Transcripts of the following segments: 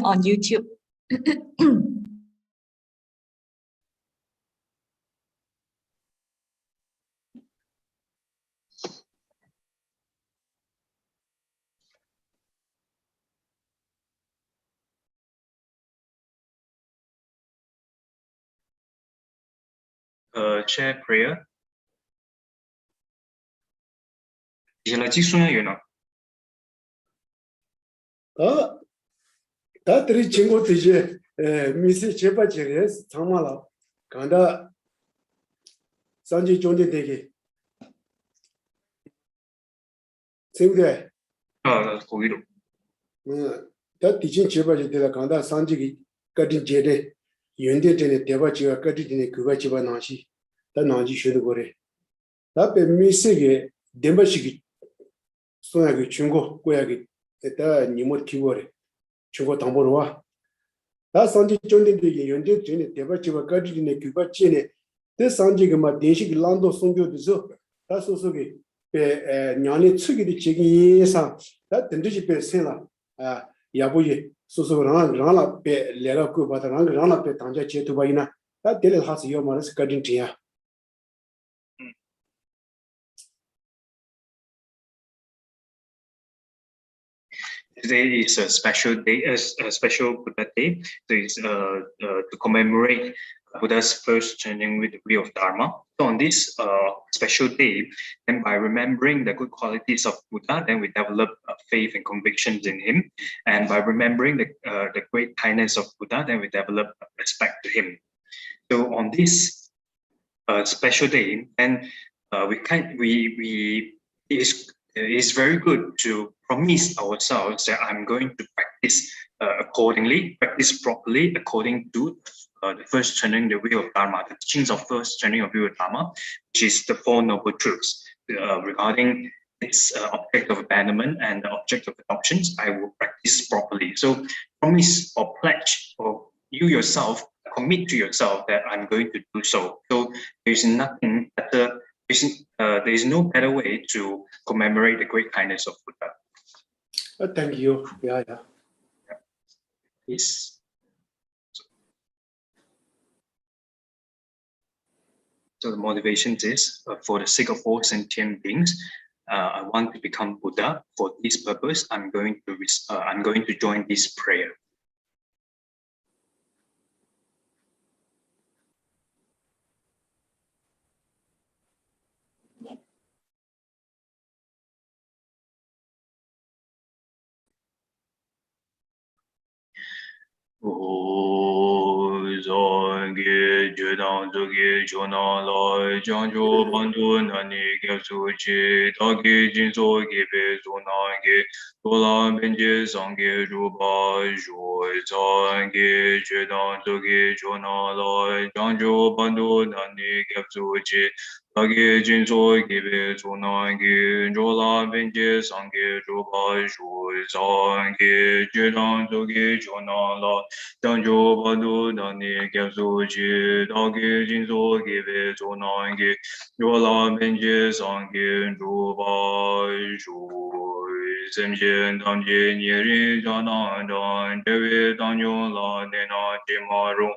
on YouTube. Chair prayer. That is chingo tije misi chepa cheres thamala kanda sanji chonde dege singde 거기로. 다 디진 chepa jede kanda sanji gi kadin jede yende tene deba chiga kadin tene kuba chiba nashi da naji shodo gore da pe misi ge demba shigi soya ge chingo koya ge da nimot kiwore chungo tamborowa 다 산지 존데게 연제 전에 대바치와 가지네 규바치네 대 산지가 마 대식 란도 송교도서 다 소소게 배 냐네 측이디 지기상 다 던지지 배 세나 아 야보ye 소소랑 랑라 배 레라고 바다랑 랑라 배 당자 제도바이나 다 델을 하스 요마르스 가딘티야 Today is a special day, a special Buddha day. So it's to commemorate Buddha's first turning with the wheel of Dharma. So on this special day, and by remembering the good qualities of Buddha, then we develop faith and convictions in him. And by remembering the great kindness of Buddha, then we develop respect to him. So on this special day, and it's very good to promise ourselves that I'm going to practice accordingly, practice properly according to the first turning the wheel of Dharma, the teachings of first turning of the wheel of Dharma, which is the Four Noble Truths regarding its object of abandonment and the object of adoptions. I will practice properly. So promise or pledge, or you yourself commit to yourself that I'm going to do so. So there's nothing better. There is no better way to commemorate the great kindness of Buddha. Thank you. Yeah. Yes. So the motivation is for the sake of all sentient beings. I want to become Buddha. For this purpose, I'm going to join this prayer. Zangye Judang Zugi Chona Lai Changcho Bandu Nani Gyatsuchi Taki Jinso Gibe Zunangi Tola Benje Sangye Ruba Zhui Zangye Judang Zugi Chona Lai Changcho Bandu Nani Gyatsuchi Taki Jinso Gibe Zunangi Tola Benje Sangye Ruba Zhui Zangye Judang Zugi Chona Lai Danjo Badu Dani Gyapsuchi Dagi Jinso Gibe Zonangi Yola Benje Sangi Juba Shui Semjen Damje Nyeri Jana Dan Dewe Danyo La Nena Jimaru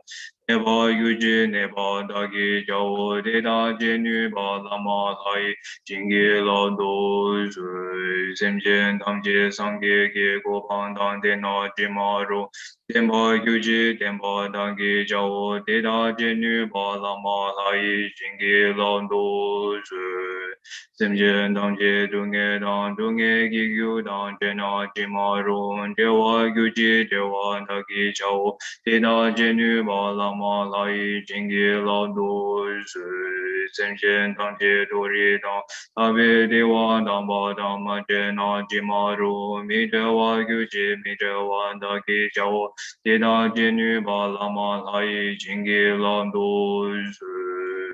Neba Yuji Neba Dagi Jao Deda Jenu Ba Lama Lai Jingi La Do Shui Semjen Damje Sangi Ge Gopang Dan Dena Jimaru Temba Yuji, Temba Dangi Jao, Deda Jenu Balama Lai, Jingi Lando Zhu, Semjen Dangje Dunge Dan Dunge Gigyu Dan Jena Jimaru, Dewa Yuji, Dewa Dagi Jao, Deda Jenu Balama Lai, Jingi Lando Zhu, Semjen Dangje Dori Dan, Tabe Dewa Damba Dama Jena Jimaru, Mi Dewa Yuji, Mi Dewa Dagi Jao, Deda Jenu Balama Lai Jingi Lando Zhu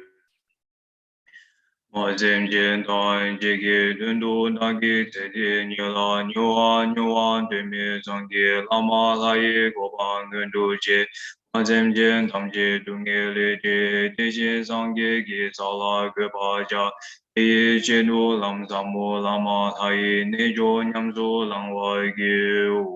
Mazem Jen Dan Jigi Dundu Dagi Tedi Nila Nyua Nyua Demi Zangi Lama Lai Gopang Gundu Je Mazem Jen Tamje Dungi Lidi Deji Zangi Gi Sala Gupaja Yi Jenu Lam Samu Lama Lai Nejo Nyamzu Langwa Gi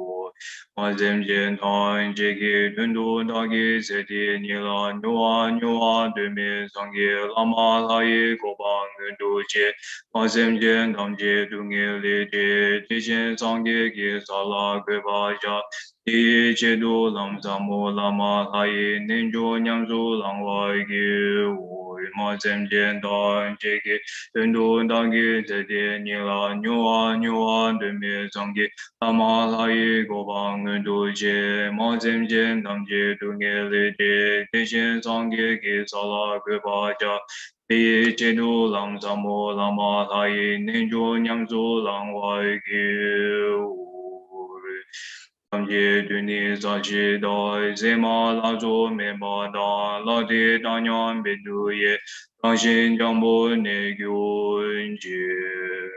Mazem jen tan jeki dundu dagi seti nila nyua nyua dumi sangi lama layi gopang gundu che Mazem jen tam je dungi li je tishin sangi ki sala gwepa ja Ti che du lam samu lama layi ninju nyamsu langwa ki ui Mazem jen tan jeki dundu dagi seti nila nyua nyua dumi sangi Lama lai gopang du je, ma zem jen nam je du nge le je, te shen sang ge ge sa la ge pa ja, te ye che du lam sa mo lama lai, nen jo nyam su lang wai ge wu. Tam je du ni sa chi dai, se ma la zo me ba da, la de da nyan be du ye, tang shen jang bo ne gyo je.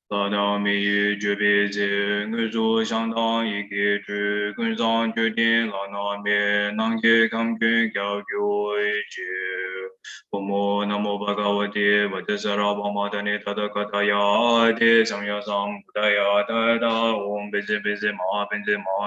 大道密语绝别解，我做相当一个主，跟上决定老那边，能给康君教育解。我们那么巴嘎瓦蒂，瓦特萨拉巴马达尼塔达卡达亚蒂，上呀上布达亚达达，我们本子马，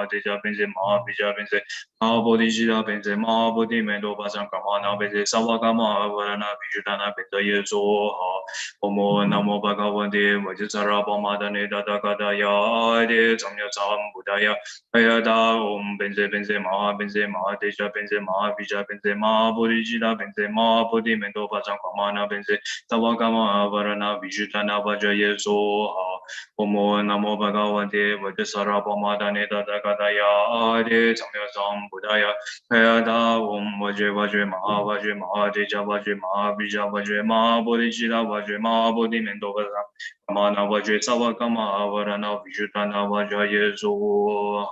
这家本子马，比家本子马波提西达本子马波提门多巴上干嘛那本子萨瓦干嘛，瓦拉那必须达那本子也做好。Omo namo bhagavate vajasara pamadane tata kataya ade samya sam buddhaya ayata om benze ma desha benze ma vija benze ma bodhijita benze ma bodhi mendo pasang kamana benze tavakama varana vijutana vajaye soha Omo namo bhagavate vajasara pamadane tata kataya ade samya sam buddhaya ayata om vajre ma desha vajre ma vija vajre ma bodhijita vajre ma Bodhi Mendo Vasa Kamana Vajre Sava Kama Varana Vijutana Vajaye Soha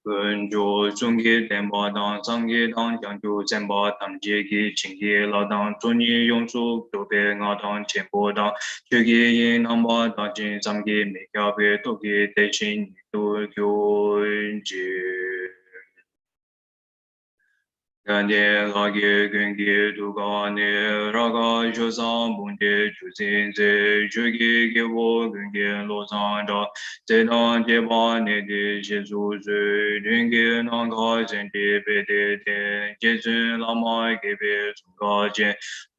本着中给天巴当上给当将就三巴当接给清给老当中你用处都被我当前波当就给因当巴当进上给每条别都给带进都就接。Gandhi lagi gungi dugani raga shosam bunde chusin se chugi kivo gungi losan da sedan jeba nedi shesu su dungi nanga senti pete ten jesun lama kebe sunga chen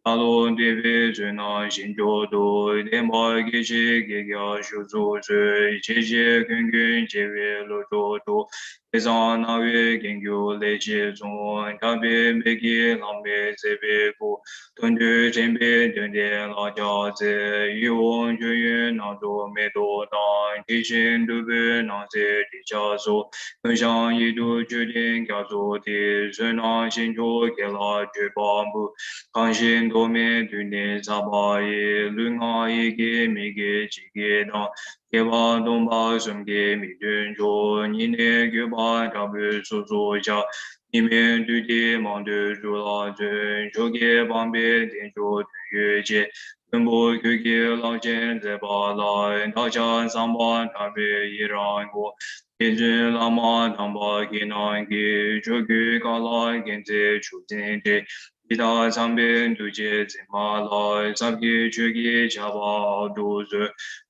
Talo devi suna shinjo do denpa gishi gigya shusu su cheche gungi chewe lo do Ezan nawe gengyo leche zon tabe meki lambe sebe ku tundu chenpe tunde la ja ze yuon juyen na zo me do dan kishin dubu na se di cha so kunshan yidu judin kya zo di sunan shinjo ke la ju bambu kanshin do me tunde sabayi lunga yi ge mi ge chi ge dan Keba domba sumge mi dun jo ni ne gyoba tabu su su ja ni men du di man du ju la dun jo ge bambe din jo du yue je Gumbo kyu ge la jen ze ba la da cha sam ba tabu yi ran go Gen jun la ma tam ba gi nan gi jo gu ka la gen ze chu jin de Ida sambe du je zi ma la sab gi chu gi cha ba du zu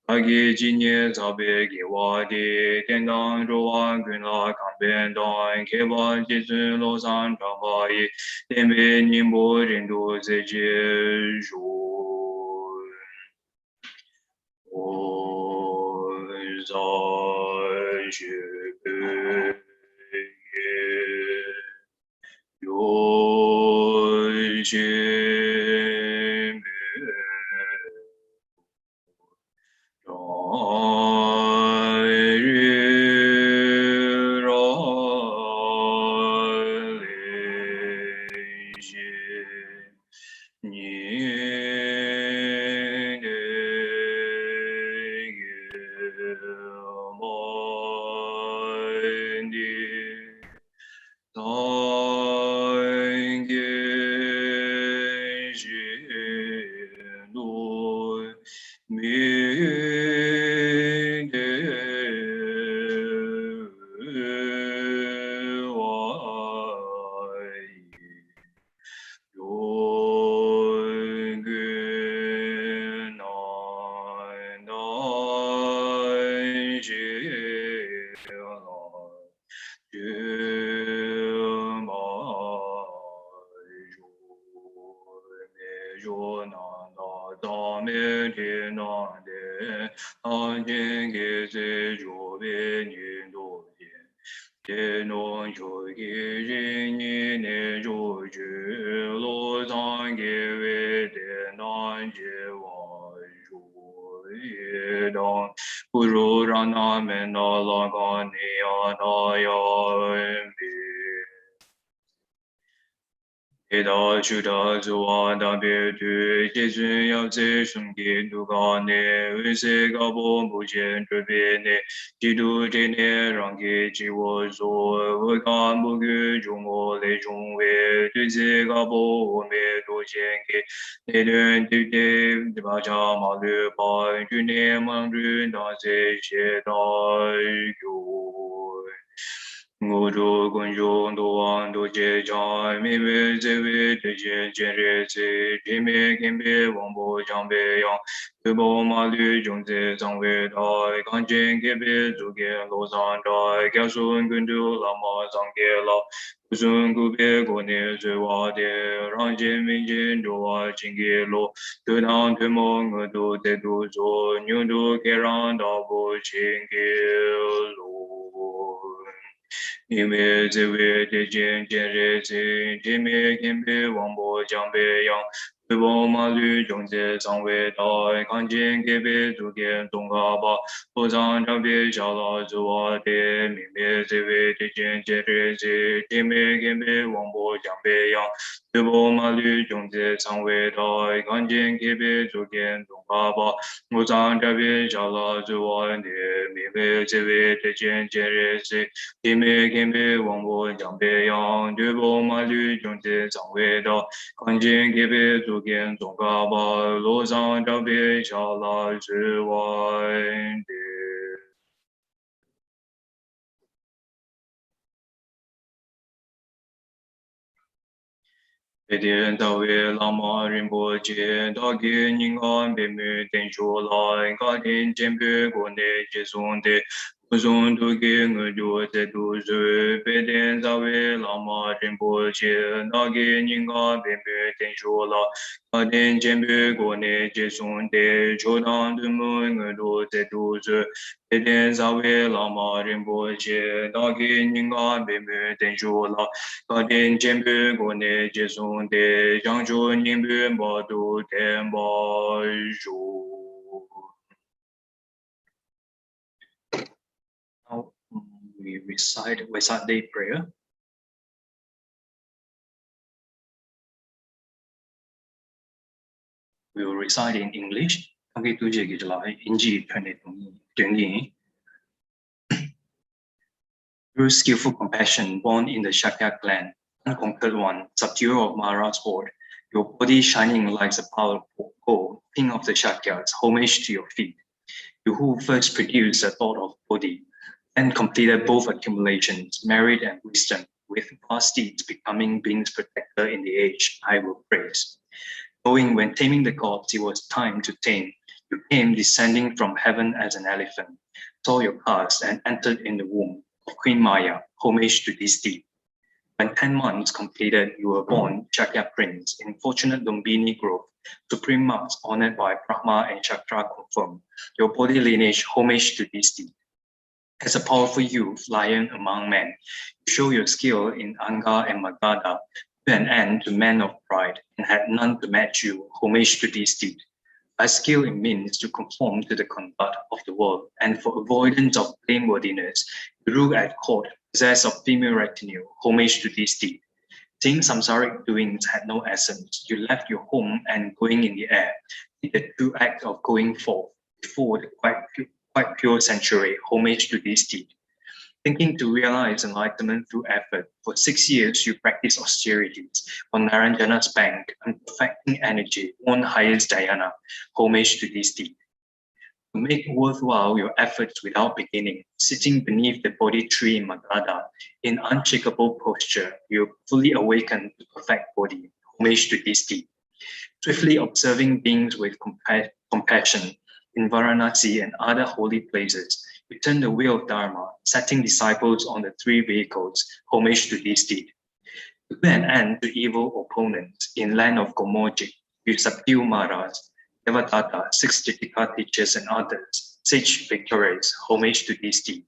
Agi jinye zabe gewa di tendang zhuwa guna kamben dong keba jizun lo san chamba yi tenbe nimbo rindu ze je zhu. O za shi bu ye yo shi 日若雷些年的月满的三 Eda Shuddha Zuwa Dabe Tu Jizun Yao Tse Shumki Duka Ne Vise Gabo Buchen Trupe Ne Jidu Tene Rangi Jiwo Zo Vukan Bugu Jungo Le Jungwe Tuze Gabo Ome Do Chenke Ne Dun Tuk Dibacha Ma Lu Pa June Mang Jun Da Se She Da Yu Nguru Gunju Duan Du Je Chan Mi We Ze We De Je Je Re Se Jime Kimbe Wangbo Jangbe Yang Tubo Ma Lu Jung Ze Zang We Dai Kan Jen Kebe Zu Ge Lo Zang Dai Kya Sun Gundu Lama Zang Ge La Kusun Gube Go Ne Zue Wa De Rang Jin Min Jin Du Wa Jing Ge Lo Tu Nang Tu Mo Nge Du Te Du Zo Nyu Du Ke Rang Da Bo Jing Ge Lo Nime Zewe De Jen Jen Re Se Jime Kimbe Wangbo Jangbe Yang Tubo Ma Lu Jong Ze Zang We Dai Kan Jen Kebe Zu Gen Dong Ga Ba Bo Zang Zhang Be Sha La Zu Wa De Mime Zewe De Jen Jen Re Se Jime Kimbe Wangbo Jangbe Yang Tubo Ma Lu Jong Ze Zang We Dai Kan Jen Kebe Zu Gen Dong Ga Ba Bo Zang Zhang Be Sha La Zu Wa De Mime Zewe De Jen Jen Re Se Jime Kimbe Wangbo Jangbe Yang Tubo Ma Lu Jong Ze Zang We Dai Kan Jen Kebe Zu Gen Dong Ga Ba Lo Zang Zhang Be Sha La Zu Wa De Dian Da Wei Lama Rinpoche Da Ge Ning An Be Mu Ten Shu Lai Ka Tin Chen Pe Gu Ne Je Song De Gu Song Du Ge Nge Du Te Du Zu Pe Dian Da Wei Lama Rinpoche Da Ge Ning An Be Mu Ten Shu Lai Ka Tin Chen Pe Gu Ne Je Song De Chu Dang Du Mu Nge Du Te Du Zu Pe Dian Da Wei Lama Rinpoche Da Ge Ning An Be Mu Ten Shu Lai Ka Tin Chen Pe Gu Ne Je Song De Zhang Zhu Ning Bu Ba Du Ten Ba Zhu. Now we recite Vesak Day prayer. We will recite in English. Through skillful compassion born in the Shakya clan, unconquered one, subduer of Mara's horde, your body shining like the powerful gold, king of the Shakyas, homage to your feet. You who first produced the thought of Bodhi, and completed both accumulations, merit and wisdom, with vast deeds becoming beings protector in the age, I will praise. Knowing when taming the gods it was time to tame, you came descending from heaven as an elephant, saw your caste and entered in the womb of Queen Maya, homage to this deed. When 10 months completed, you were born Shakya Prince in fortunate Lumbini Grove, supreme marks honored by Brahma and Shaktra confirmed, your body lineage homage to this deed. As a powerful youth, lion among men, you show your skill in Anga and Magadha, to an end to men of pride, and had none to match you, homage to this deed. By skill in means to conform to the conduct of the world, and for avoidance of blameworthiness, you rule at court, possessed of female retinue, homage to this deed. Seeing samsaric doings had no essence, you left your home and going in the air, did the true act of going forth before the quite pure sanctuary, homage to this deed. Thinking to realize enlightenment through effort, for 6 years you practiced austerities on Naranjana's bank and perfecting energy, won highest dhyana, homage to this deed. To make worthwhile your efforts without beginning, sitting beneath the Bodhi tree in Magadha, in unshakable posture, you fully awakened to perfect Bodhi, homage to this deed. Swiftly observing beings with compassion in Varanasi and other holy places, You turn the wheel of Dharma, setting disciples on the three vehicles, homage to this deed. To put an end to evil opponents in land of Gomoji, you subdue Maras, Devadatta, 6 Jitika teachers and others, sage victorious, homage to this deed.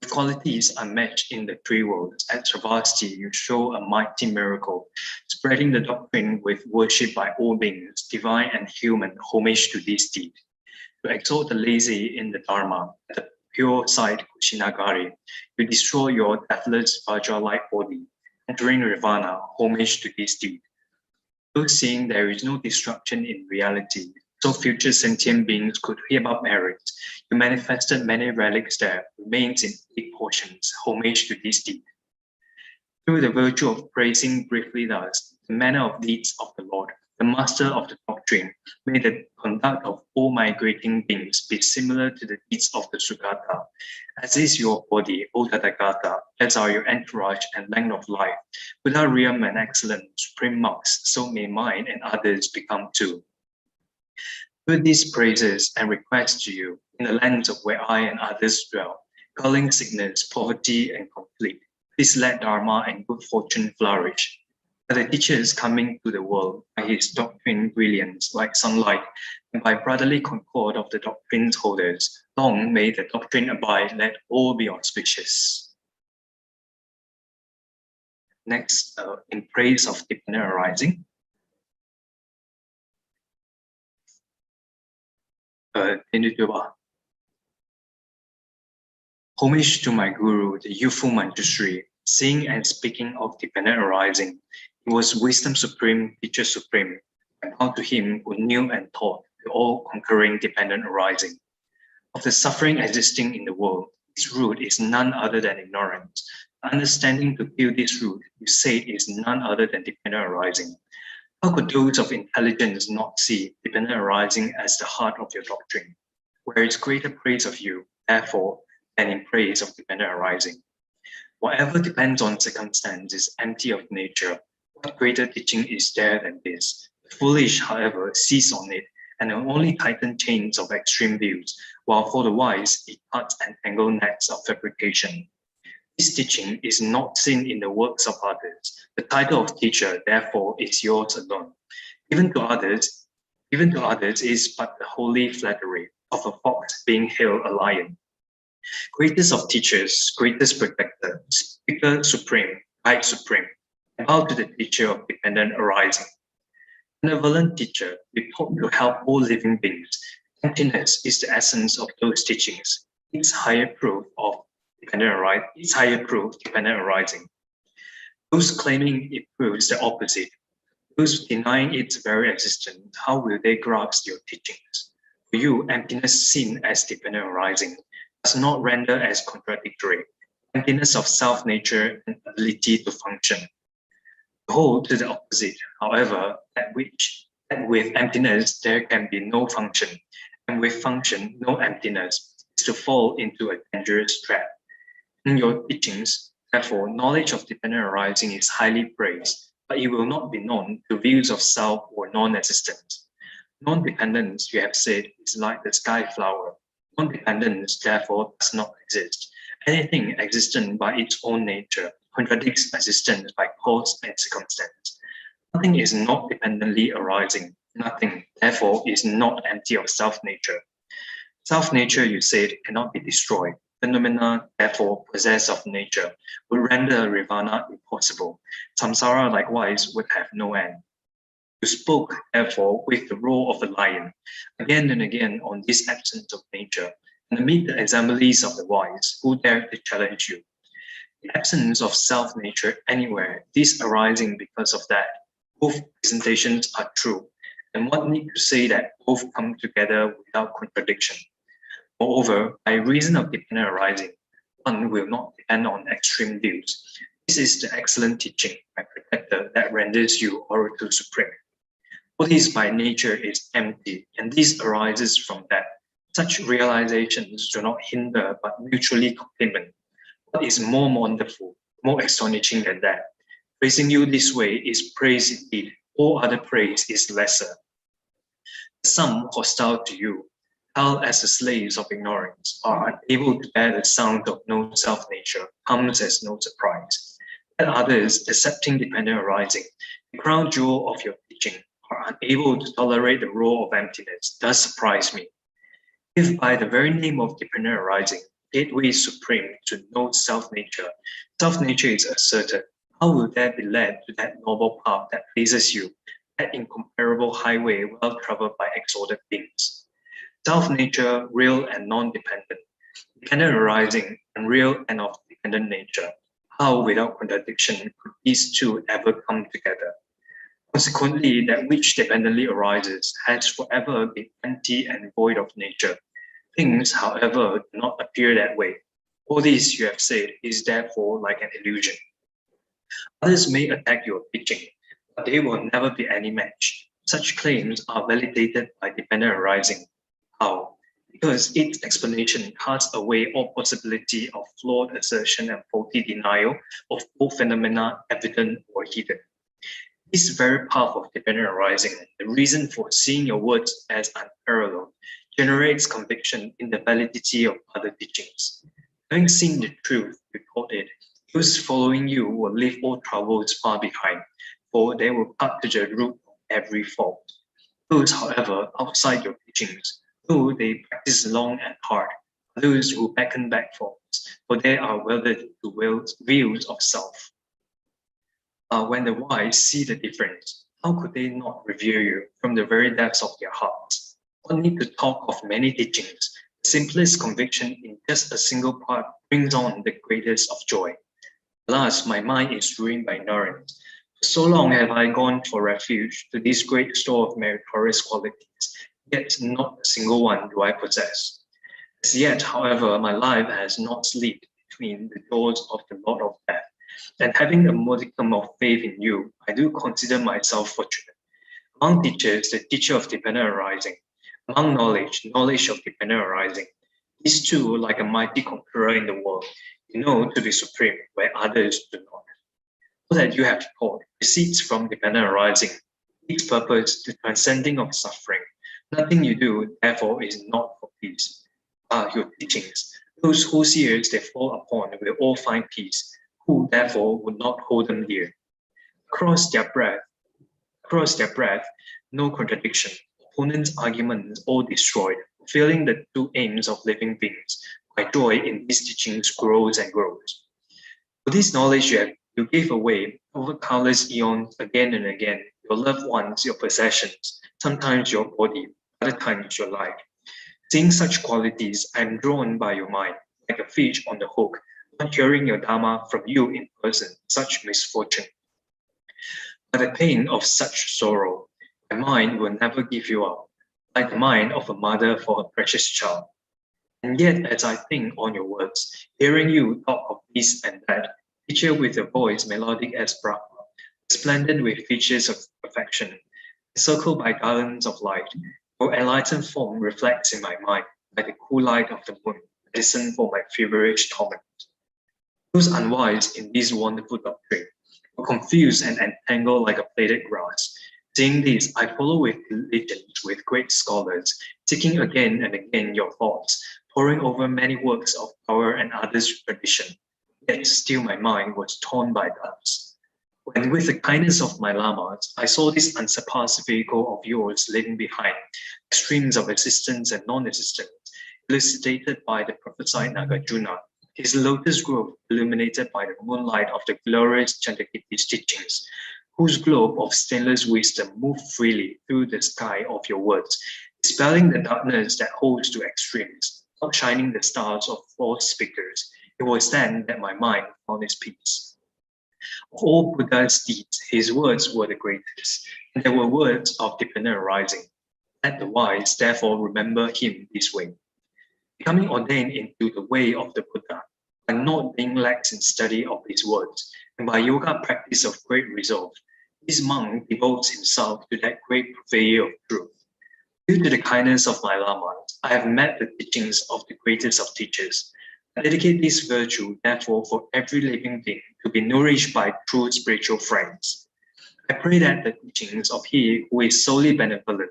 With qualities unmatched in the three worlds, at Travasti you show a mighty miracle, spreading the doctrine with worship by all beings, divine and human, homage to this deed. To exalt the lazy in the Dharma, at the pure side Kushinagari, you destroy your deathless Vajra-like body, entering Nirvana, homage to this deed. Though seeing there is no destruction in reality, so future sentient beings could heap up merits, you manifested many relics there, remains in 8 portions, homage to this deed. Through the virtue of praising briefly thus, the manner of deeds of the Lord, the master of the doctrine, may the conduct of all migrating beings be similar to the deeds of the Sugata. As is your body, O Tathagata, as are your entourage and length of life, without realm and excellent supreme marks, so may mine and others become too. With these praises and requests to you, in the lands of where I and others dwell, culling sickness, poverty, and conflict, please let Dharma and good fortune flourish. By the teachers coming to the world, by his doctrine brilliance like sunlight, and by brotherly concord of the doctrine's holders, long may the doctrine abide, let all be auspicious. Next, in praise of dependent arising. Homage to my guru, the youthful Manjushri, seeing and speaking of dependent arising. He was wisdom supreme, teacher supreme, and bow to him who knew and taught the all-conquering dependent arising. Of the suffering existing in the world, its root is none other than ignorance. Understanding to feel this root, you say it is none other than dependent arising. How could those of intelligence not see dependent arising as the heart of your doctrine, where is greater praise of you, therefore, than in praise of dependent arising? Whatever depends on circumstance is empty of nature. What greater teaching is there than this? The foolish, however, seize on it and only tighten chains of extreme views, while for the wise it cuts and tangle nets of fabrication. This teaching is not seen in the works of others. The title of teacher, therefore, is yours alone. Given to others is but the holy flattery of a fox being hailed a lion. Greatest of teachers, greatest protector, speaker supreme, guide supreme, bow to the teacher of dependent arising. Benevolent teacher, we hope to help all living beings. Emptiness is the essence of those teachings. Its higher proof dependent arising. Those claiming it proves the opposite, those denying its very existence, how will they grasp your teachings? For you, emptiness seen as dependent arising does not render as contradictory. Emptiness of self-nature and ability to function. Hold to the opposite, however, that with emptiness there can be no function, and with function no emptiness, is to fall into a dangerous trap. In your teachings, therefore, knowledge of dependent arising is highly praised, but it will not be known to views of self or non-existence. Non-dependence, you have said, is like the sky flower. Non-dependence, therefore, does not exist. Anything existent by its own nature contradicts existence by cause and circumstance. Nothing is not dependently arising. Nothing, therefore, is not empty of self-nature. Self-nature, you said, cannot be destroyed. Phenomena, therefore, possessed of nature, would render nirvana impossible. Samsara, likewise, would have no end. You spoke, therefore, with the roar of a lion, again and again on this absence of nature, and amid the assemblies of the wise, who dare to challenge you. The absence of self-nature anywhere, this arising because of that. Both presentations are true, and what need to say that both come together without contradiction. Moreover, by reason of dependent arising, one will not depend on extreme views. This is the excellent teaching, my protector, that renders you oracle supreme. What is by nature is empty, and this arises from that. Such realizations do not hinder but mutually complement. What is more wonderful, more astonishing than that? Praising you this way is praise indeed. All other praise is lesser. Some hostile to you, held as the slaves of ignorance, are unable to bear the sound of no self-nature, comes as no surprise. That others, accepting dependent arising, the crown jewel of your teaching, are unable to tolerate the role of emptiness, does surprise me. If by the very name of dependent arising, gateway supreme to no self-nature, self-nature is asserted, how will there be led to that noble path that places you, that incomparable highway well traveled by exalted beings? Self-nature, real and non-dependent, dependent arising, and real and of dependent nature. How, without contradiction, could these two ever come together? Consequently, that which dependently arises has forever been empty and void of nature. Things, however, do not appear that way. All this you have said is therefore like an illusion. Others may attack your teaching, but they will never be any match. Such claims are validated by dependent arising. How? Because its explanation casts away all possibility of flawed assertion and faulty denial of all phenomena evident or hidden. This very path of dependent arising, the reason for seeing your words as unparalleled, generates conviction in the validity of other teachings. Having seen the truth, report it, those following you will leave all troubles far behind, for they will cut to the root of every fault. Those, however, outside your teachings, though they practice long and hard, are those who beckon back faults, for they are welded to views of self. When the wise see the difference, how could they not revere you from the very depths of their hearts? One need to talk of many teachings. The simplest conviction in just a single part brings on the greatest of joy. Alas, my mind is ruined by ignorance. So long have I gone for refuge to this great store of meritorious qualities, yet not a single one do I possess. As yet, however, my life has not slipped between the doors of the Lord of Death, and having a modicum of faith in you, I do consider myself fortunate. Among teachers, the teacher of dependent arising. Among knowledge, knowledge of dependent arising. These two, like a mighty conqueror in the world, you know to be supreme, where others do not. All that you have taught proceeds from dependent arising, its purpose the transcending of suffering. Nothing you do, therefore, is not for peace. Your teachings, those whose ears they fall upon will all find peace, who therefore would not hold them dear. Across their breath, no contradiction, opponents' arguments all destroyed, fulfilling the two aims of living beings. My joy in these teachings grows and grows. For this knowledge you gave away over countless eons again and again, your loved ones, your possessions, sometimes your body, other times your life. Seeing such qualities, I am drawn by your mind, like a fish on the hook, not hearing your Dharma from you in person, such misfortune. By the pain of such sorrow, my mind will never give you up, like the mind of a mother for her precious child. And yet, as I think on your words, hearing you talk of this and that, teacher with a voice melodic as Brahma, splendid with features of perfection, encircled by garlands of light, your enlightened form reflects in my mind like the cool light of the moon, medicine for my feverish torment. Those unwise in this wonderful doctrine were confused and entangled like a plaited grass. Seeing this, I follow with diligence with great scholars, seeking again and again your thoughts, poring over many works of power and others' tradition. Yet still my mind was torn by doubts. When with the kindness of my lamas, I saw this unsurpassed vehicle of yours leaving behind, extremes of existence and non-existence, elucidated by the prophesied Nagarjuna, his lotus grove illuminated by the moonlight of the glorious Chandrakirti's teachings, whose globe of stainless wisdom moved freely through the sky of your words, dispelling the darkness that holds to extremes, outshining the stars of false speakers. It was then that my mind found its peace. Of all Buddha's deeds, his words were the greatest, and they were words of dependent arising. Let the wise therefore remember him this way. Becoming ordained into the way of the Buddha, by not being lax in study of his words, and by yoga practice of great resolve, this monk devotes himself to that great purveyor of truth. Due to the kindness of my lamas, I have met the teachings of the greatest of teachers. I dedicate this virtue, therefore, for every living being to be nourished by true spiritual friends. I pray that the teachings of He who is solely benevolent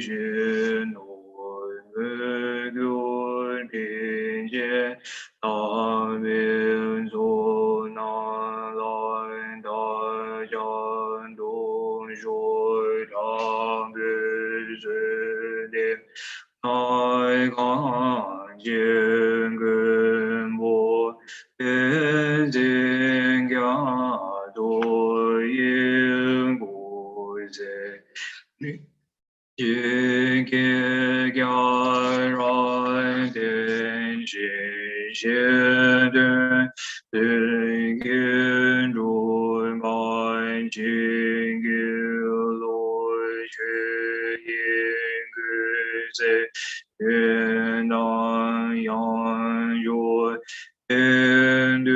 是内根并见，大明从南来，大江东水长北水连，来看见根本，天经家作因果在。一个家人的心相对，人间中感情的来去应该在天南阳月天地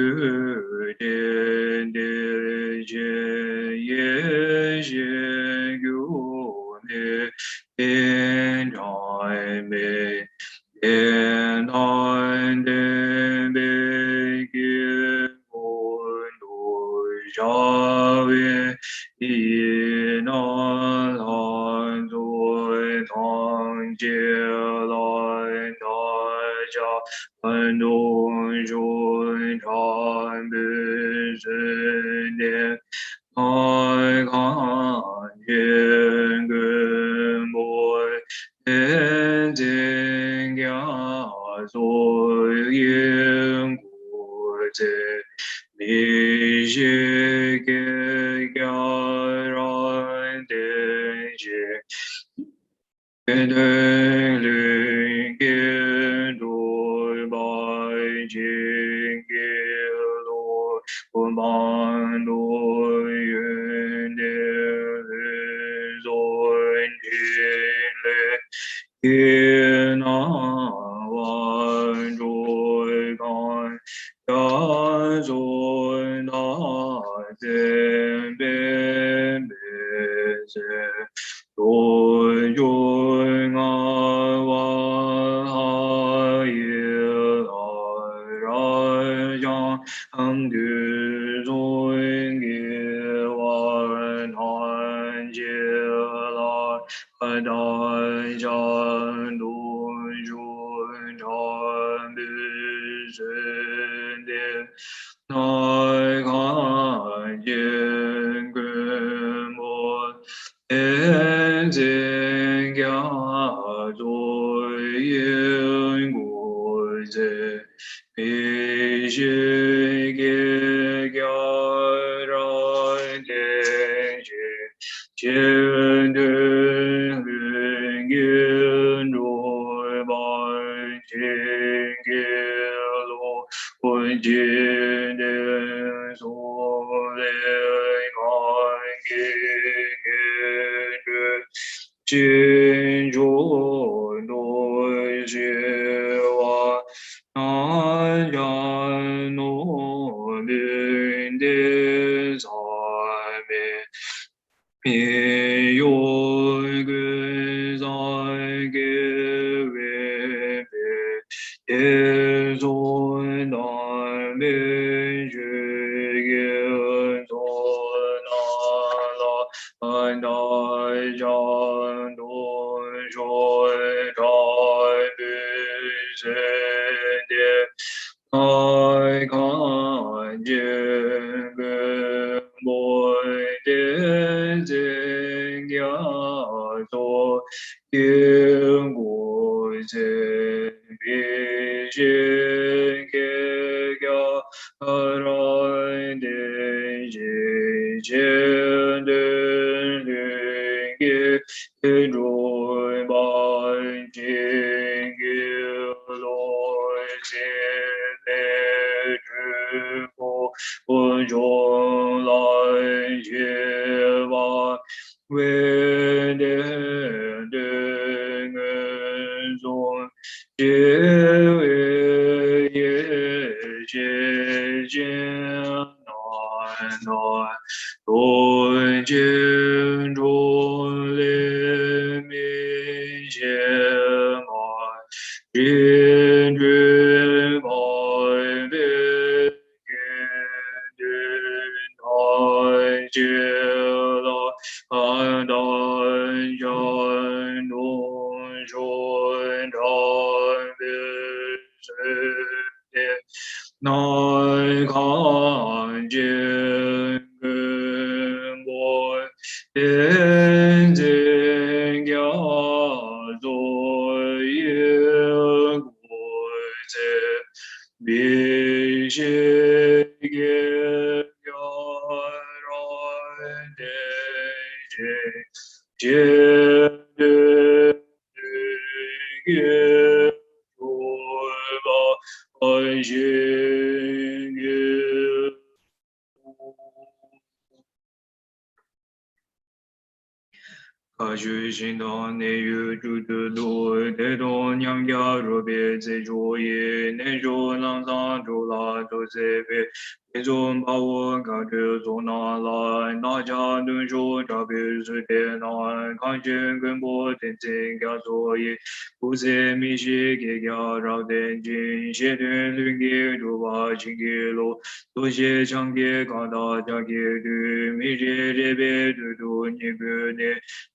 天地间也是有你。天台美，天南的美景温度下面，一南南最堂街来大家，安东顺长北深年。爱看见根本，天经家作因果在，你是个家人的心。天对灵根对白金给罗，我满对云的尊敬天南万追看，家尊大天边别在。尊安万海耶来让地尊耶万难解来大江东尊长地神殿来看见根本。天经家作因果在，必须给家人天心，千对云烟对白金给罗，问今天所来看见。 金主对学话，南山诺林的上面，没有个在个外边，也从南边去也从南来，大江东水长北深的。爱看见根本的真假作因果在，必须给家人的心间的灵也准备金给来接。我中来结吧，为念的恩son，结为也结艰难，顿见中怜悯显满，天君百变。太极了，安丹山东南康见根波，天津家作业国在，必须给家人的接的给主吧。安心也。可许行当内有诸多多，得多娘家若别在作业，内说浪上周拉周在别，别中把我感觉做拿来，大家都说这边是天南，看见跟我天天干作业，不是米西给家绕点金，写点论给主把情给路，多些强给看大家给对，米西这边嘟嘟你个呢。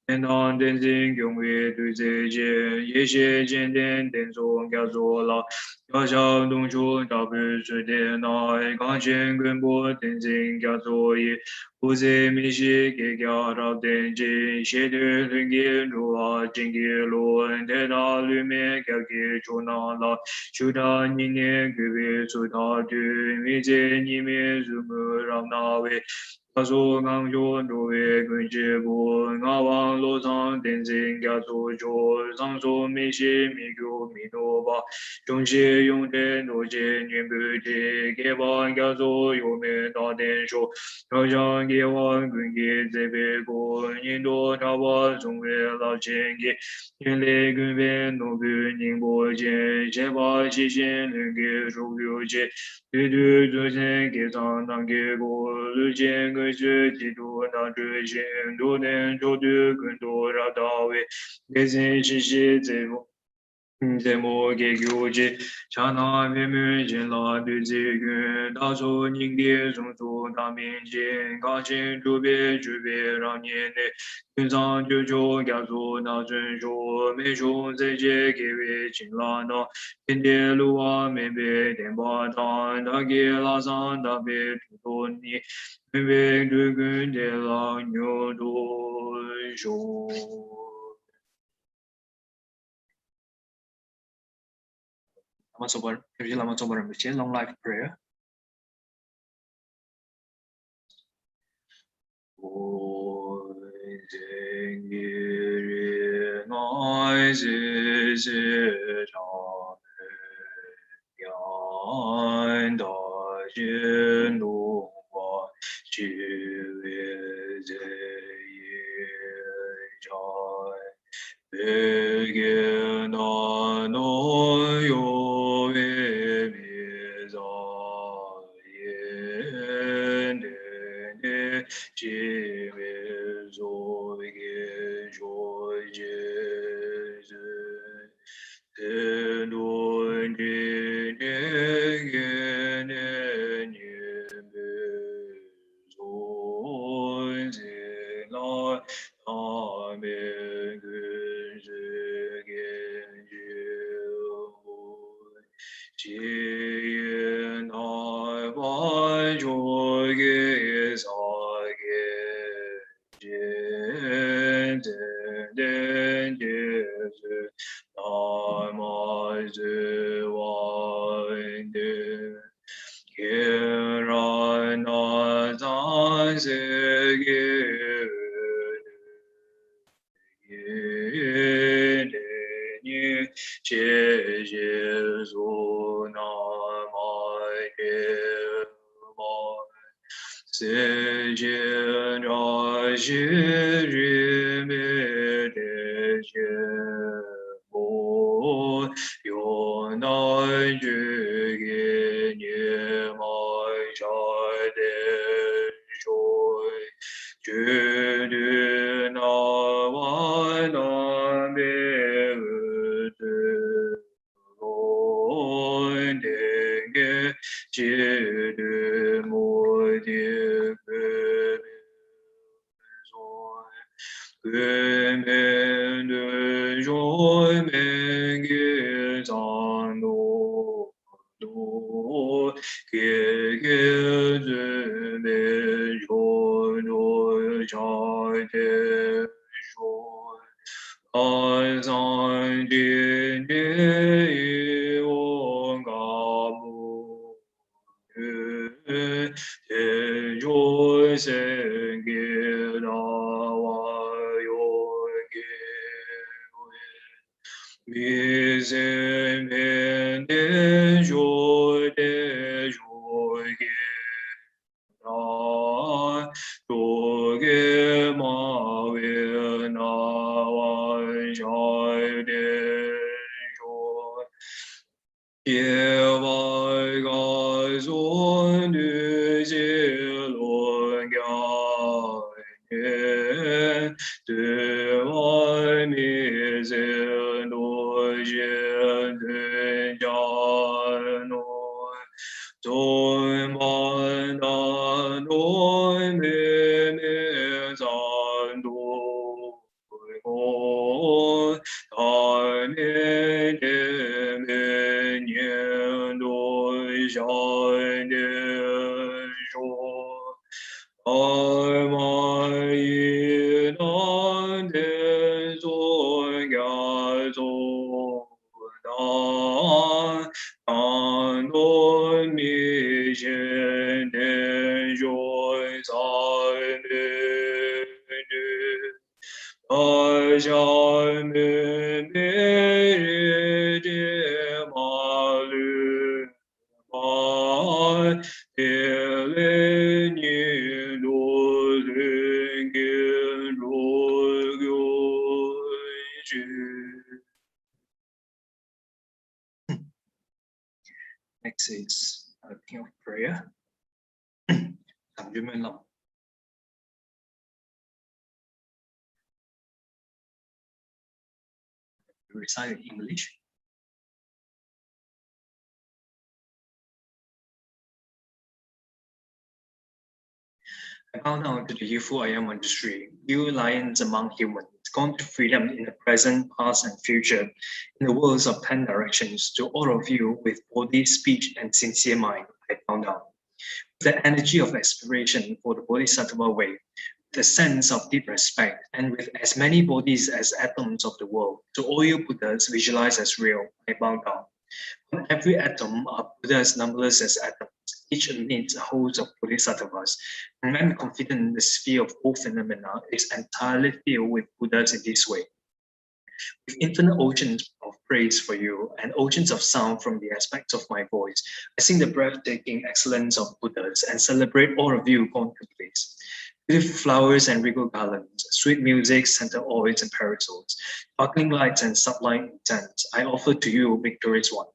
天堂天经永远对这些，一些简单点中叫做了。小小动作大不是电脑，钢琴跟波天经叫作业，不是米西给叫到天经，写的论给路啊，经给路，天堂里面叫给出那了，修他你年给别出他的，米在里面如么让那位。他说：“俺说作为根结果，俺往路上点睛加做着，上说没些没有没多吧，用些用的多些年不的，给把加做有没大点说，好像给我根给这边过，你多他把总为老钱给，原来根本弄个宁波钱，先把西线能给收有钱。”对对，昨天给上当给过，日前跟着基督那这些，多年做的更多绕到位，给谁谢谢在我。在莫给有节，刹那面面见了对这个，到处人给送出他面前，高兴就别让年内，平常就加速那遵守，没说这些给为情郎的，天天路啊没别天把当，他给拉上他别土多你，没别对跟的老牛多说。Lama Sobar long life prayer. ge ge zhe me zhuo zhuo zhai de zhuo ai san jin de yi wong ga mu ye zhuo sen ge da wa yo ge mi zhen men de zhuo ge da zhuo ge ma we na wan zhai de zhuo ye wai ga zhuan du jie luan ga ye de wai mi zhen du jie de jian nu zhōng man dan dōi me me zan dōi gō dai me de me nian dōi zhai de zhō dai mai yi dan de zōi ga zō dan dan dōi mi zhen de zhōi zai de de dai zhai me me ri de ma lu ma de le ni lu lin gen lu gyo ju. Next is a king of prayer. Recite in English. I bow down to the youthful I am on the street, you lions among humans, gone to freedom in the present, past, and future, in the worlds of 10 directions, to all of you with body, speech, and sincere mind, I bow down. With the energy of aspiration for the Bodhisattva way, with a sense of deep respect, and with as many bodies as atoms of the world, to all you Buddhas visualized as real, I bow down. On every atom are Buddhas numberless as atoms, each amidst a host of bodhisattvas, and when confident in the sphere of all phenomena is entirely filled with Buddhas in this way. With infinite oceans of praise for you and oceans of sound from the aspects of my voice, I sing the breathtaking excellence of Buddhas and celebrate all of you gone to place. Beautiful flowers and regal garlands, sweet music, scented oils and parasols, sparkling lights and sublime intents, I offer to you, victorious ones.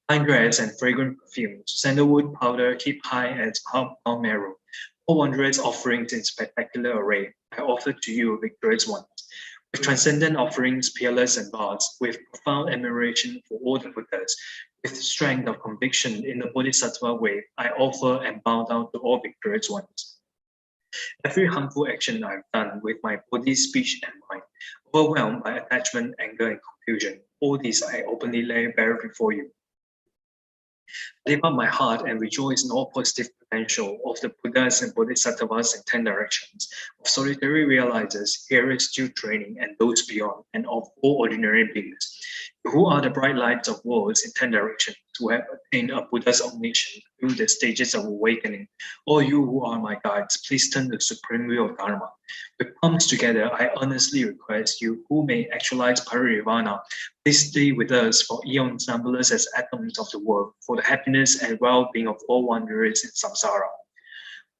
Fine dress and fragrant perfumes, sandalwood powder heaped high as palm marrow, all wondrous offerings in spectacular array, I offer to you, victorious ones. With transcendent offerings, peerless and vast, with profound admiration for all the Buddhas, with strength of conviction in the Bodhisattva way, I offer and bow down to all victorious ones. Every harmful action I've done with my body, speech, and mind, overwhelmed by attachment, anger, and confusion, all these I openly lay bare before you. I lift up my heart and rejoice in all positive potential of the Buddhas and Bodhisattvas in 10 directions, of solitary realizers, hearers due training, and those beyond, and of all ordinary beings, who are the bright lights of worlds in 10 directions, who have attained a Buddha's omniscience through the stages of awakening. All you who are my guides, please turn the supreme wheel of Dharma. With palms together, I earnestly request you who may actualize Parinirvana, please stay with us for eons numberless as atoms of the world, for the happiness and well-being of all wanderers in samsara.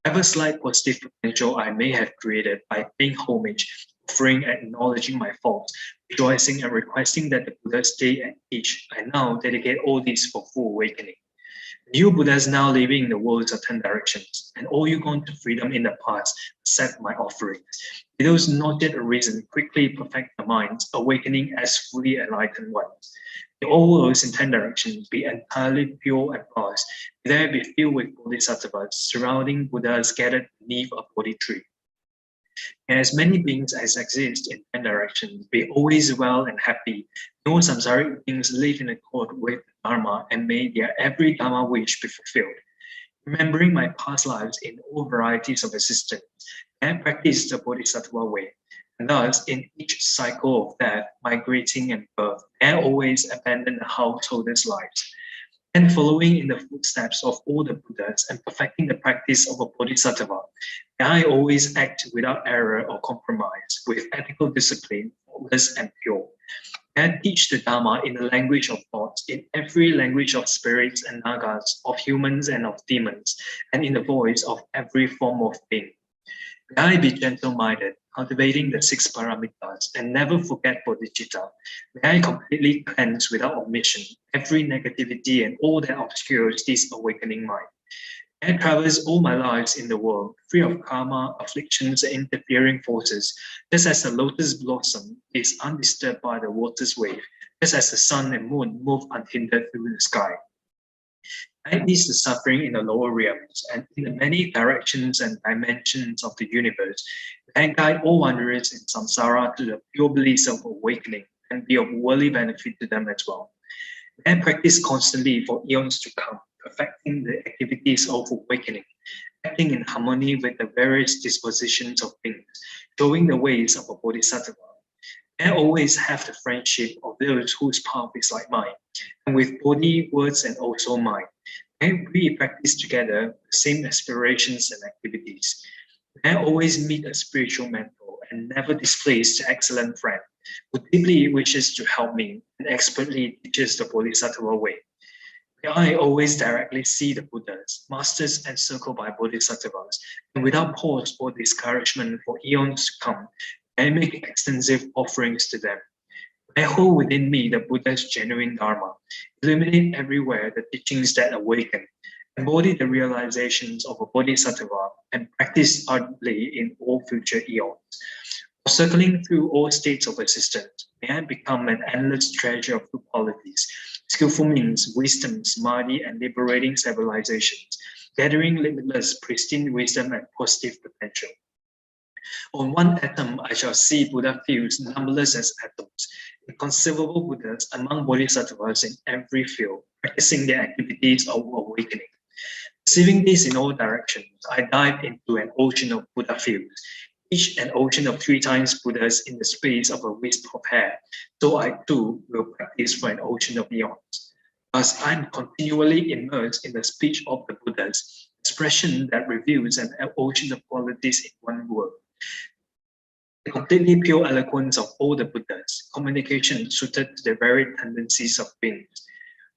Whatever slight positive potential I may have created by paying homage, offering and acknowledging my faults, rejoicing and requesting that the Buddha stay and teach, I now dedicate all these for full awakening. You Buddhas now living in the worlds of 10 directions, and all you gone to freedom in the past, accept my offerings. May those not yet arisen quickly perfect the minds, awakening as fully enlightened ones. May all worlds in 10 directions be entirely pure and past. May they be filled with bodhisattvas, surrounding Buddhas gathered beneath a Bodhi tree. May as many beings as exist in 10 directions be always well and happy. No samsaric beings live in accord with Dharma and may their every Dharma wish be fulfilled. Remembering my past lives in all varieties of existence, and practice the Bodhisattva way. And thus, in each cycle of death, migrating and birth, and always abandon the householder's lives. And following in the footsteps of all the Buddhas and perfecting the practice of a Bodhisattva, may I always act without error or compromise, with ethical discipline, faultless and pure. And teach the Dharma in the language of thoughts, in every language of spirits and nagas, of humans and of demons, and in the voice of every form of being. May I be gentle-minded, cultivating the 6 paramitas, and never forget bodhicitta. May I completely cleanse without omission every negativity and all that obscures this awakening mind. May I traverse all my lives in the world, free of karma, afflictions, and interfering forces, just as the lotus blossom is undisturbed by the water's wave, just as the sun and moon move unhindered through the sky. I ease the suffering in the lower realms and in the many directions and dimensions of the universe, and guide all wanderers in samsara to the pure bliss of awakening and be of worldly benefit to them as well. And practice constantly for eons to come, perfecting the activities of awakening, acting in harmony with the various dispositions of things, showing the ways of a bodhisattva. And always have the friendship of those whose path is like mine, and with body, words, and also mind. And we practice together the same aspirations and activities. And always meet a spiritual mentor and never displace the excellent friend who deeply wishes to help me and expertly teaches the Bodhisattva way. May I always directly see the Buddhas, masters encircled by Bodhisattvas, and without pause or discouragement for eons to come, I make extensive offerings to them. I hold within me the Buddha's genuine Dharma, illuminate everywhere the teachings that awaken, embody the realizations of a Bodhisattva, and practice ardently in all future eons. Circling through all states of existence, may I become an endless treasure of good qualities, skillful means, wisdom, samadhi, and liberating civilizations, gathering limitless, pristine wisdom and positive potential. On one atom, I shall see Buddha fields numberless as atoms, inconceivable Buddhas among bodhisattvas in every field, practicing their activities of awakening. Perceiving this in all directions, I dive into an ocean of Buddha fields, each an ocean of 3 times Buddhas in the space of a wisp of hair. So I too will practice for an ocean of eons. Thus, I'm continually immersed in the speech of the Buddhas, expression that reveals an ocean of qualities in one word. The completely pure eloquence of all the Buddhas, communication suited to the very tendencies of beings.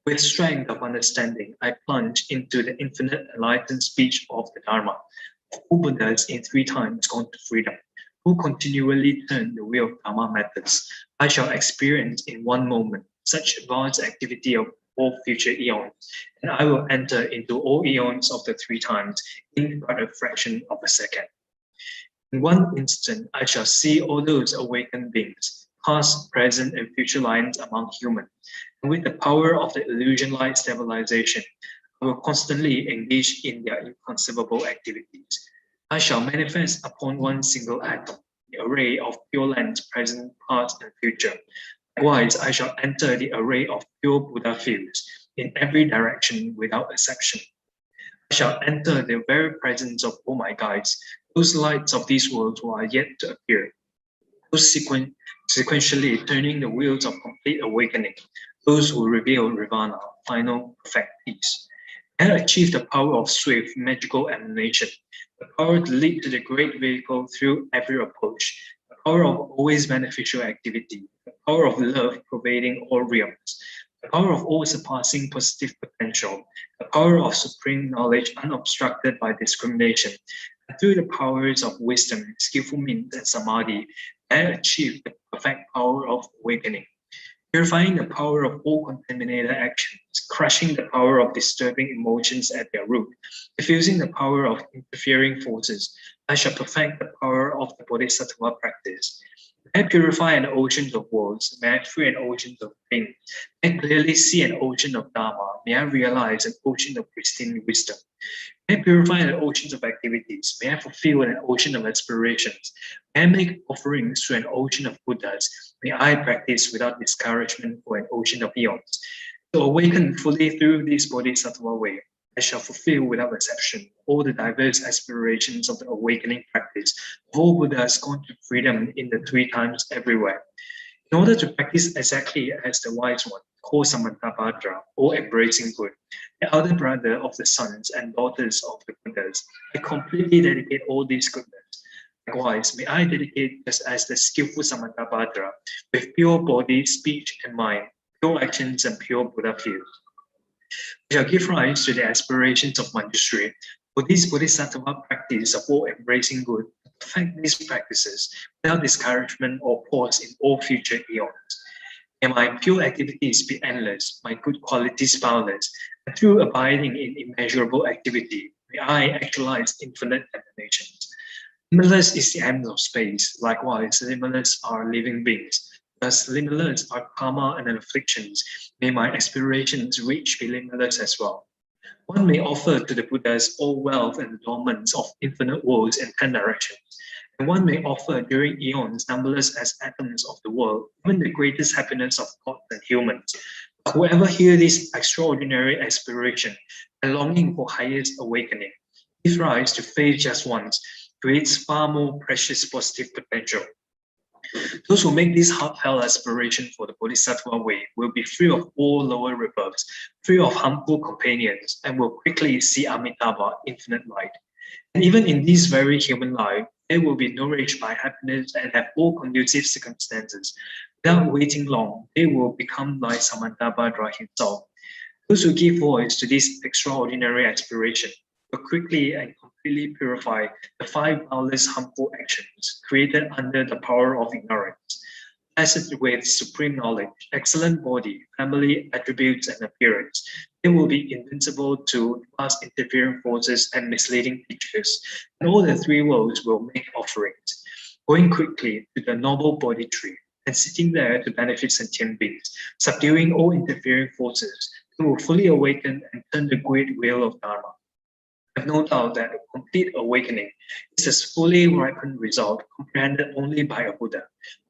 With strength of understanding, I plunge into the infinite enlightened speech of the Dharma, of all Buddhas in 3 times gone to freedom, who continually turn the wheel of Dharma methods. I shall experience in one moment such advanced activity of all future eons, and I will enter into all eons of the 3 times in but a fraction of a second. In one instant, I shall see all those awakened beings, past, present, and future lines among humans. And with the power of the illusion-like stabilization, I will constantly engage in their inconceivable activities. I shall manifest upon one single atom, the array of pure lands, present, past, and future. Likewise, I shall enter the array of pure Buddha fields in every direction without exception. I shall enter the very presence of all my guides, those lights of these worlds who are yet to appear, those sequentially turning the wheels of complete awakening, those who reveal nirvana, final perfect peace, and achieve the power of swift magical emanation, the power to lead to the great vehicle through every approach, the power of always beneficial activity, the power of love pervading all realms, the power of all surpassing positive potential, the power of supreme knowledge unobstructed by discrimination, and through the powers of wisdom, skillful means, and samadhi, and achieve the perfect power of awakening, purifying the power of all contaminated actions, crushing the power of disturbing emotions at their root, diffusing the power of interfering forces. I shall perfect the power of the Bodhisattva practice. May I purify an ocean of worlds, may I free an ocean of things, may I clearly see an ocean of Dharma, may I realize an ocean of pristine wisdom. May I purify an ocean of activities, may I fulfill an ocean of aspirations, may I make offerings to an ocean of Buddhas, may I practice without discouragement for an ocean of eons. To awaken fully through this bodhisattva way, I shall fulfill without exception all the diverse aspirations of the awakening practice of all Buddhas gone to freedom in the 3 times everywhere. In order to practice exactly as the wise one, called Samantabhadra, or embracing good, the elder brother of the sons and daughters of the Buddhas, I completely dedicate all these goodness. Likewise, may I dedicate just as the skillful Samantabhadra, with pure body, speech, and mind, pure actions, and pure Buddha field. We shall give rise to the aspirations of Manjushri. For this bodhisattva practice of all embracing good, perfect these practices without discouragement or pause in all future eons. May my pure activities be endless, my good qualities boundless, and through abiding in immeasurable activity, may I actualize infinite emanations. Limitless is the end of space. Likewise, limitless are living beings. Thus, limitless are karma and afflictions. May my aspirations reach be limitless as well. One may offer to the Buddhas all wealth and adornments of infinite worlds in 10 directions. And one may offer during eons numberless as atoms of the world, even the greatest happiness of gods and humans. But whoever hears this extraordinary aspiration and longing for highest awakening, gives rise to faith just once, creates far more precious positive potential. Those who make this heartfelt aspiration for the Bodhisattva way will be free of all lower rebirths, free of harmful companions, and will quickly see Amitabha, infinite light. And even in this very human life, they will be nourished by happiness and have all conducive circumstances. Without waiting long, they will become like Samantabhadra himself. Those who give voice to this extraordinary aspiration will quickly and completely purify the 5 boundless harmful actions created under the power of ignorance. Blessed with supreme knowledge, excellent body, family, attributes, and appearance, they will be invincible to past interfering forces and misleading teachers, and all the 3 worlds will make offerings, going quickly to the noble body tree and sitting there to benefit sentient beings, subduing all interfering forces. They will fully awaken and turn the great wheel of Dharma. I have no doubt that a complete awakening is a fully ripened result comprehended only by a Buddha,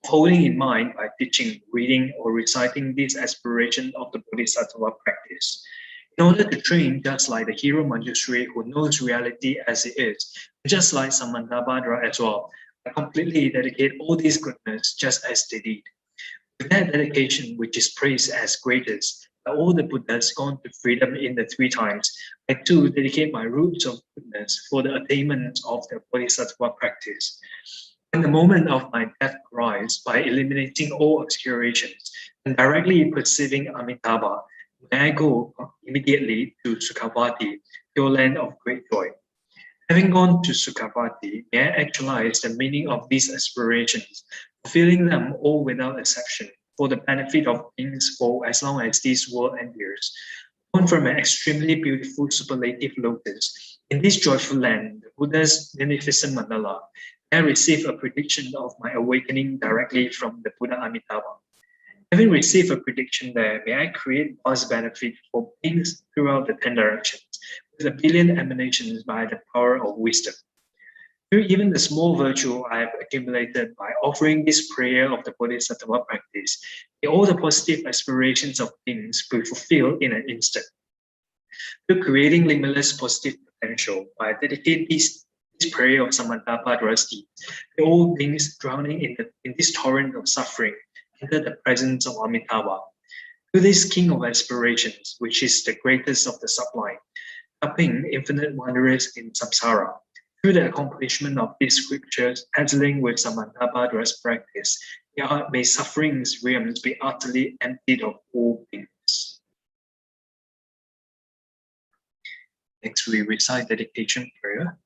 holding in mind by teaching, reading, or reciting this aspiration of the Bodhisattva practice. In order to train just like the hero Manjushri who knows reality as it is, just like Samantabhadra as well, I completely dedicate all these goodness just as they did. With that dedication, which is praised as greatest, by all the Buddhas gone to freedom in the 3 times, I too dedicate my roots of goodness for the attainment of the Bodhisattva practice. When the moment of my death arrives, by eliminating all obscurations and directly perceiving Amitabha, may I go immediately to Sukhavati, pure land of great joy. Having gone to Sukhavati, may I actualize the meaning of these aspirations, fulfilling them all without exception, for the benefit of beings for as long as this world endures. Born from an extremely beautiful superlative lotus, in this joyful land, the Buddha's magnificent mandala, I receive a prediction of my awakening directly from the Buddha Amitabha. Having received a prediction there, may I create vast benefit for beings throughout the 10 directions, with a billion emanations by the power of wisdom. Through even the small virtue I have accumulated by offering this prayer of the Bodhisattva practice, may all the positive aspirations of beings be fulfilled in an instant. Through creating limitless positive potential by dedicating this prayer of Samantabhadra's deeds, may all beings drowning in this torrent of suffering enter the presence of Amitabha. Through this king of aspirations, which is the greatest of the sublime, helping infinite wanderers in samsara. Through the accomplishment of these scriptures, handling with Samantabhadra's practice, may suffering's realms be utterly emptied of all beings. Next, we recite dedication prayer.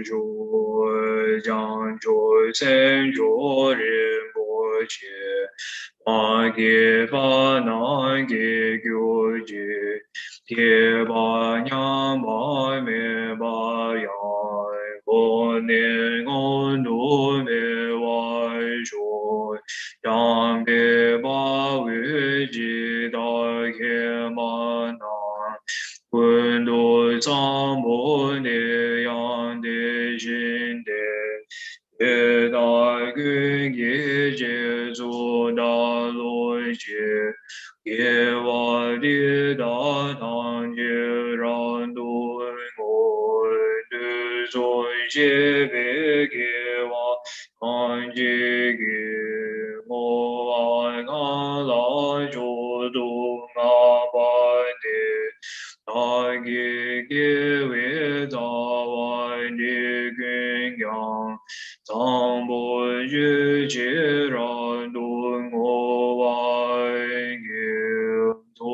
joy, Jang joy, Sen joy, Rinpo che, Ma ge pa nan ge gyo je, Tie ba nyam ba me ba yang, Go ne ngon du me wai joy, Yang be ba we ji da ke ma nan, Quân đô sang bồ đề yang đề xin đề, Ye đại quyên ye je du đa lôi je, Ye va đi đa thang ye ran đuôi ngồi, Đư rồi je về ye va thang je ye, Ngô ai ngã la chu du ngã ba đề, Ta ge ge we da wai ni gun yang, Zang bo yu ji ran du ngo wai ge, Tu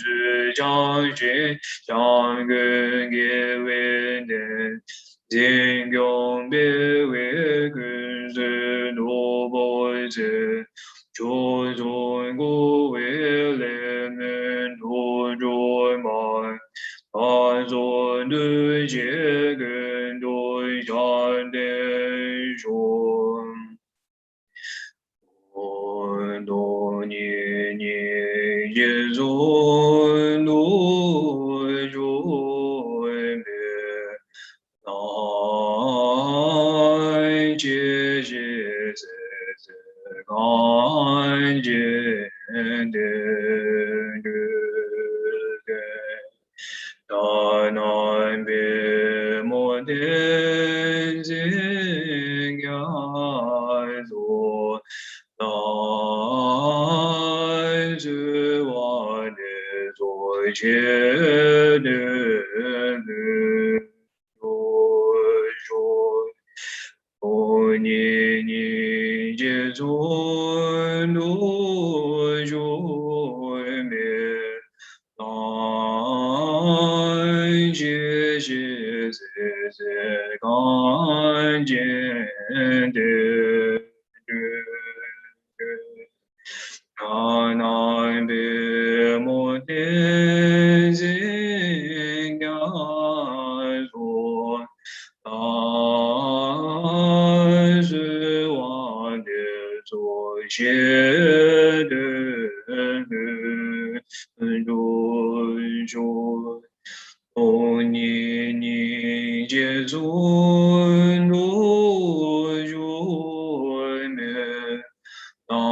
zhu jiang xin xiang gun ge we den, Jing gyong bi we gun zi nu bo zi, Chu zun gu we le men tu zhu mai, Ta zun du jie gen du shan de shun, Do ni ni je zun du zhu me, Nai jie jie ze ze gan jie de de de, Da nan be mo den zing ya zo, Nai zhu wan de zo jie de de. O ni ni je zun du zhu me, Dan jie jie zi zi gan jie de de de, Nan be mo den zing ya zo, Dan zhi wan de zuo xie de du zhu, Dong ni ni jie zun du zhu me, Dan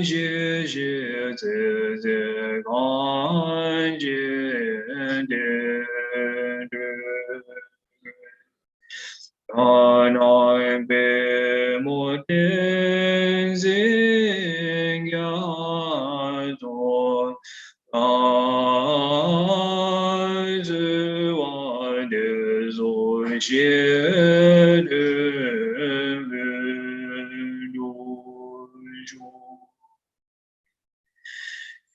jie jie zi zi gan jie de de, Nan be mo den zing ya zo, Dan zhi wan de zuo xie de du zhu.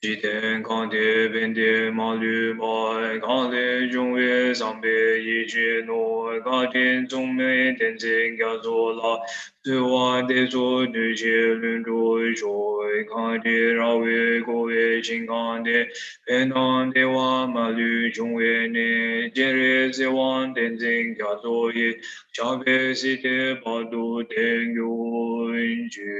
Ji ten kan de ben de ma lu mai, Kan le zhong wei sang bei yi zhi no, Ka ten zong mei ten zing ya zo la, Zhi wan de zuo nu xie lun zhu zhui, Kan de ra wei go wei xin kan de, Pen nan de wan ma lu zhong wei ne, Jian re zi wan ten zing ya zo yi, Xia bei si te pa du ten yun ju.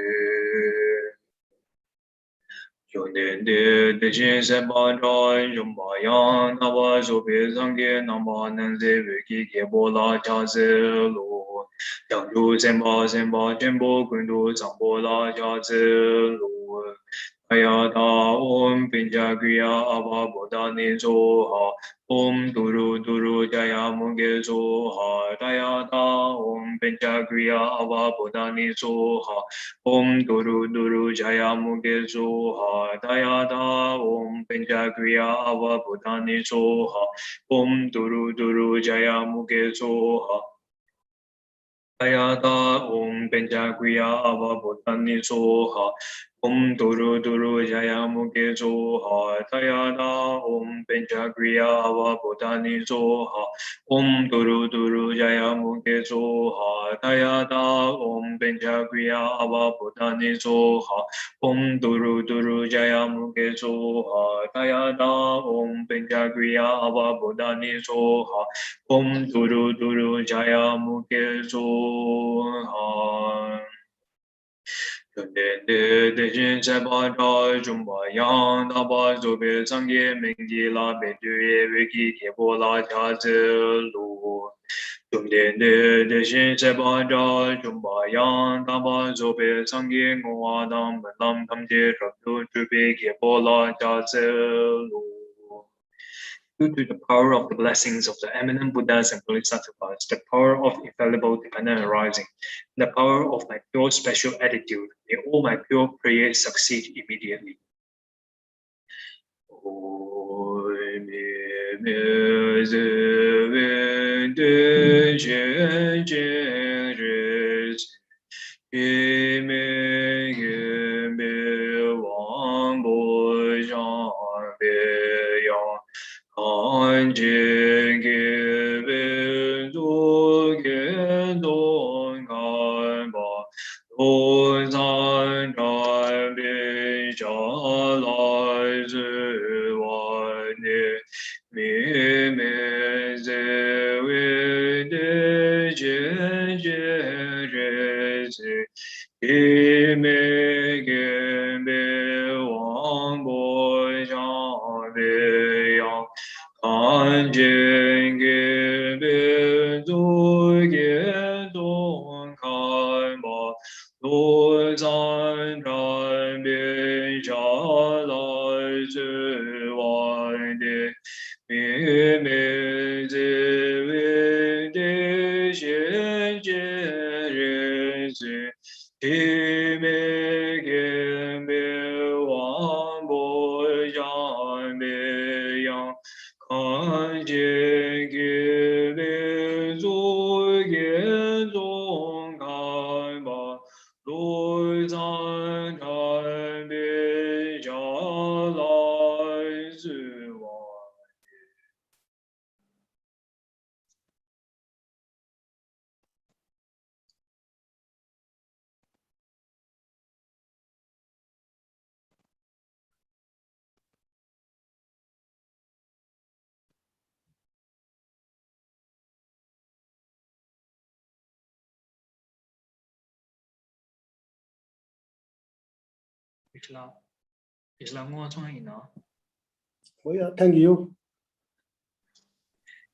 Yunden de de jin se ba zhan yong ba yang, Na ba zhu bei zang ge na ma nan ze wei ki ge bo la cha ze lu, Yang zhu sen ba chen bo kun du zang bo la cha ze lu, Aya ta om pin cha kriya aba bo da ni zo ha, Om duru jaya mun ge zo ha, Daya ta om pin cha kriya aba bo da ni zo ha, Om duru jaya mun ge zo ha, Daya ta om pin cha kriya aba bo da ni zo ha, Om duru jaya mun ge zo ha, Daya ta om pen cha kriya ava bodhani so ha, Om Duru Duru Jaya Muke Zoha Tayada Om Penchakriya Ava Bodhani Zoha Om Duru Duru Jaya Muke Zoha Tayada Om Penchakriya Ava Bodhani Zoha Om Duru Duru Jaya Muke Zoha Tayada Om Penchakriya Ava Bodhani Zoha Om Duru Duru Jaya Muke Zoha de jin se ba da jum ba yang da ba zo be sang ye ming gi la be du ye we ki ke bo la cha zi lu jum de jin se ba da jum ba yang da ba zo be sang ye ngo wa dam ben lam tam je rab du tu be ke bo la cha zi lu. Due to the power of the blessings of the eminent Buddhas and Bodhisattvas, the power of infallible dependent arising, and the power of my pure special attitude, may all my pure prayers succeed immediately. An jing ge bin du ge dong kan ba du zan kan bin sha lai zi wan ni mi mi zi wi de jie jie re zi yi mi ge bi wang bo zhang bi yang an jing ge bi du ge dong kan ba du zan kan bi sha lai zi wan de mi mi zi wi de xian jie re zi yi mi ge bi wang bo zhang bi yang kan jing ge bi zu ge dong kan ba du zan kan bi sha lai zi wan. Isla ngon chung ina. Oh yeah, thank you.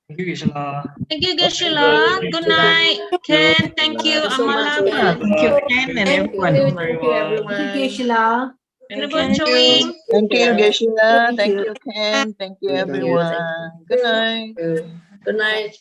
Thank you, Isla. Thank you, Geshe-la. Good night, Ken. Thank you, Amala. Thank you, Ken, and everyone. Thank you, everyone. Geshe-la. Honorable Thank you. Chewing. Thank you, Geshe-la. Thank you, Ken. Thank you, Thank you. everyone. Good night. Good night.